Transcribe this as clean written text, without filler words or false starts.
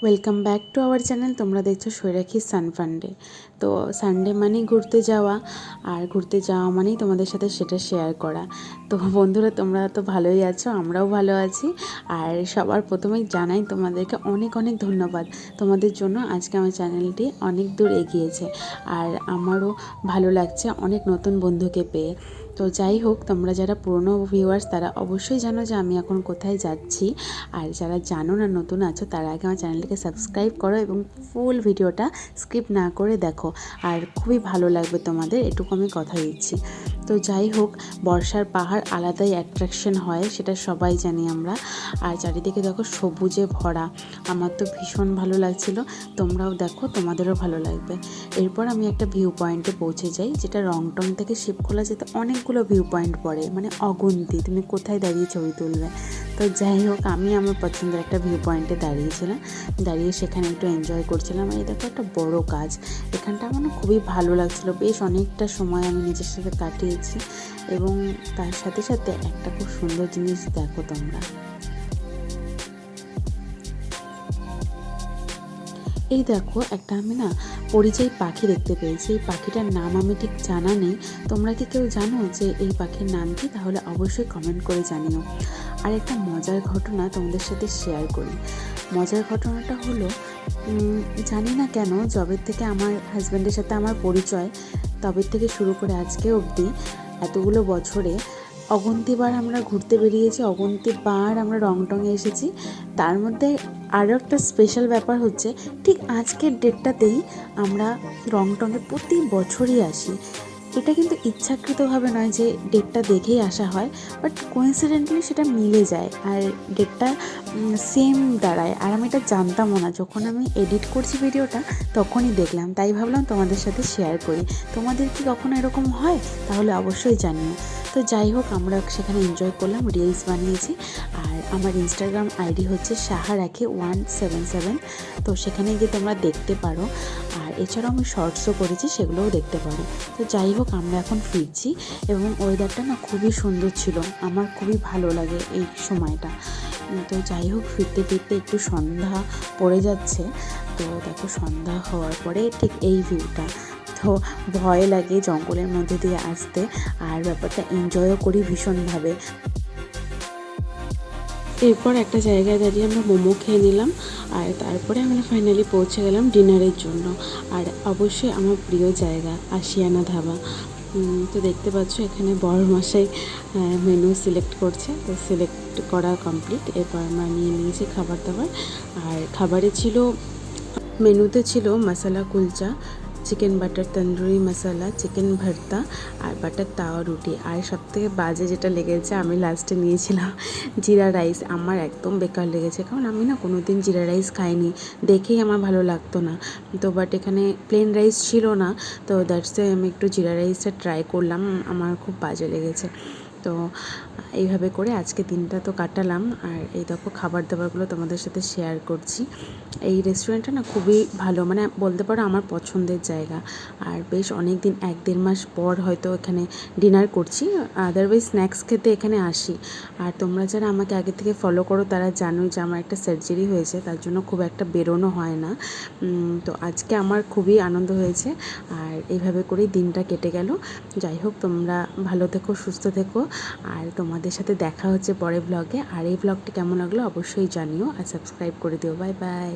Welcome back to our channel. তোমরা দেখছো শৈরাখী সানফান্ডে। তো সানডে মানেই ঘুরতে যাওয়া, আর ঘুরতে যাওয়া মানেই তোমাদের সাথে সেটা শেয়ার করা। তো বন্ধুরা, তোমরা তো ভালোই আছো, আমরাও ভালো আছি। আর সবার প্রথমেই জানাই তোমাদেরকে অনেক অনেক ধন্যবাদ। তোমাদের জন্য আজকে আমার চ্যানেলটি অনেক দূর এগিয়েছে, আর আমারও ভালো লাগছে অনেক নতুন বন্ধুকে পেয়ে। তো যাই হোক, তোমরা যারা পুরনো ভিউয়ার্স তারা অবশ্যই জানো যে আমি এখন কোথায় যাচ্ছি, আর যারা জানো না, নতুন আছো, তারা আগে আমার চ্যানেলটিকে সাবস্ক্রাইব করো এবং ফুল ভিডিওটা স্কিপ না করে দেখো, আর খুবই ভালো লাগবে তোমাদের, এটুকু আমি কথা দিচ্ছি। তো যাই হোক, বর্ষার পাহাড় আলাদাই অ্যাট্রাকশন হয়, সেটা সবাই জানি আমরা। আর চারিদিকে দেখো সবুজে ভরা, আমার তো ভীষণ ভালো লাগছিল। তোমরাও দেখো, তোমাদেরও ভালো লাগবে। এরপর আমি একটা ভিউ পয়েন্টে পৌঁছে যাই, যেটা রংটং থেকে শিবখোলা যেতে অনেকগুলো ভিউ পয়েন্ট পড়ে, মানে অগুন্তি, তুমি কোথায় দাঁড়িয়ে ছবি তুলবে। তো যাই হোক, আমি আমার পছন্দের একটা ভিউ পয়েন্টে দাঁড়িয়েছিলাম, দাঁড়িয়ে সেখানে একটু এনজয় করছিলাম। এই দেখো একটা বড় গাছ, এখানটা আমার খুবই ভালো লাগছিলো। বেশ অনেকটা সময় আমি নিজের সাথে কাটিয়েছি, এবং তার সাথে সাথে একটা খুব সুন্দর জিনিস দেখো তোমরা। এই দেখো, একটা আমি না পরিযায়ী পাখি দেখতে পেয়েছি। এই পাখিটার নাম আমি ঠিক জানা নেই। তোমরা কি কেউ জানো যে এই পাখির নাম কি? তাহলে অবশ্যই কমেন্ট করে জানিও। আর একটা মজার ঘটনা তোমাদের সাথে শেয়ার করি। মজার ঘটনাটা হলো, জানি না কেন, যবের থেকে আমার হাজব্যান্ডের সাথে আমার পরিচয়, তবের থেকে শুরু করে আজকে অবধি এতগুলো বছরে অগুন্তিবার আমরা ঘুরতে বেরিয়েছি, অগুন্তিবার আমরা রংটংয়ে এসেছি। তার মধ্যে আরও একটা স্পেশাল ব্যাপার হচ্ছে, ঠিক আজকের ডেটটাতেই আমরা রংটংয়ে প্রতি বছরই আসি। এটা কিন্তু ইচ্ছাকৃতভাবে নয় যে ডেটটা দেখেই আসা হয়, বাট কোইন্সিডেন্টলি সেটা মিলে যায়, আর ডেটটা সেম দাঁড়ায়। আর আমি এটা জানতামও না, যখন আমি এডিট করছি ভিডিওটা তখনই দেখলাম, তাই ভাবলাম তোমাদের সাথে শেয়ার করি। তোমাদের কি কখনো এরকম হয়? তাহলে অবশ্যই জানিও। তো যাই হোক, আমরা সেখানে এনজয় করলাম, রিলস বানিয়েছি। আর আমার ইনস্টাগ্রাম আইডি হচ্ছে shivkhola177। তো সেখানে গিয়ে তোমরা দেখতে পারো, আর এছাড়াও আমি শর্টসও করেছি, সেগুলোও দেখতে পারো। তো যাই হোক, আমরা এখন ফিরছি, এবং ওয়েদারটা না খুবই সুন্দর ছিল, আমার খুবই ভালো লাগে এই সময়টা। তো যাই হোক, ফিরতে ফিরতে একটু সন্ধ্যা পড়ে যাচ্ছে। তো দেখো, সন্ধ্যা হওয়ার পরে ঠিক এই ভিউটা। তো ভয় লাগে জঙ্গলের মধ্যে দিয়ে আসতে, আর ব্যাপারটা এনজয়ও করি ভীষণভাবে। এরপর একটা জায়গায় দাঁড়িয়ে আমরা মোমো খেয়ে নিলাম, আর তারপরে আমরা ফাইনালি পৌঁছে গেলাম ডিনারের জন্য। আর অবশ্যই আমার প্রিয় জায়গা আশিয়ানা ধাবা। তো দেখতে পাচ্ছ এখানে বড়মশাই মেনু সিলেক্ট করছে। তো সিলেক্ট করা কমপ্লিট, এরপর আমরা নিয়ে নিয়েছি খাবার দাবার। আর খাবারে ছিল, মেনুতে ছিল মশলা কুলচা, চিকেন বাটার তন্দুরি মশলা, চিকেন ভর্তা, আর বাটার তাওয়া রুটি। আর সবথেকে বাজে যেটা লেগেছে, আমি লাস্টে নিয়েছিলাম জিরা রাইস। আমার একদম বেকার লেগেছে, কারণ আমি না কোনো দিন জিরা রাইস খাইনি, দেখেই আমার ভালো লাগতো না। তো বাট এখানে প্লেন রাইস ছিল না, তো দ্যাটস ওয়াই আমি একটু জিরা রাইসটা ট্রাই করলাম, আমার খুব বাজে লেগেছে। তো এইভাবে করে আজকে দিনটা তো কাটালাম। আর এই দেখো, খাবার দাবারগুলো তোমাদের সাথে শেয়ার করছি। এই রেস্টুরেন্টটা না খুবই ভালো, মানে বলতে পারো আমার পছন্দের জায়গা। আর বেশ অনেক দিন, 1-1.5 মাস পর হয়তো এখানে ডিনার করছি, আদারওয়াইজ স্ন্যাক্স খেতে এখানে আসি। আর তোমরা যারা আমাকে আগে থেকে ফলো করো তারা জানোই যে আমার একটা সার্জারি হয়েছে, তার জন্য খুব একটা বেরোনো হয় না। তো আজকে আমার খুবই আনন্দ হয়েছে, আর এইভাবে করেই দিনটা কেটে গেল। যাই হোক, তোমরা ভালো থেকো, সুস্থ থেকো, আর তোমাদের সাথে দেখা হচ্ছে পরের ব্লগে। আর এই ব্লগটি কেমন লাগলো অবশ্যই জানিও, আর সাবস্ক্রাইব করে দিও। Bye bye.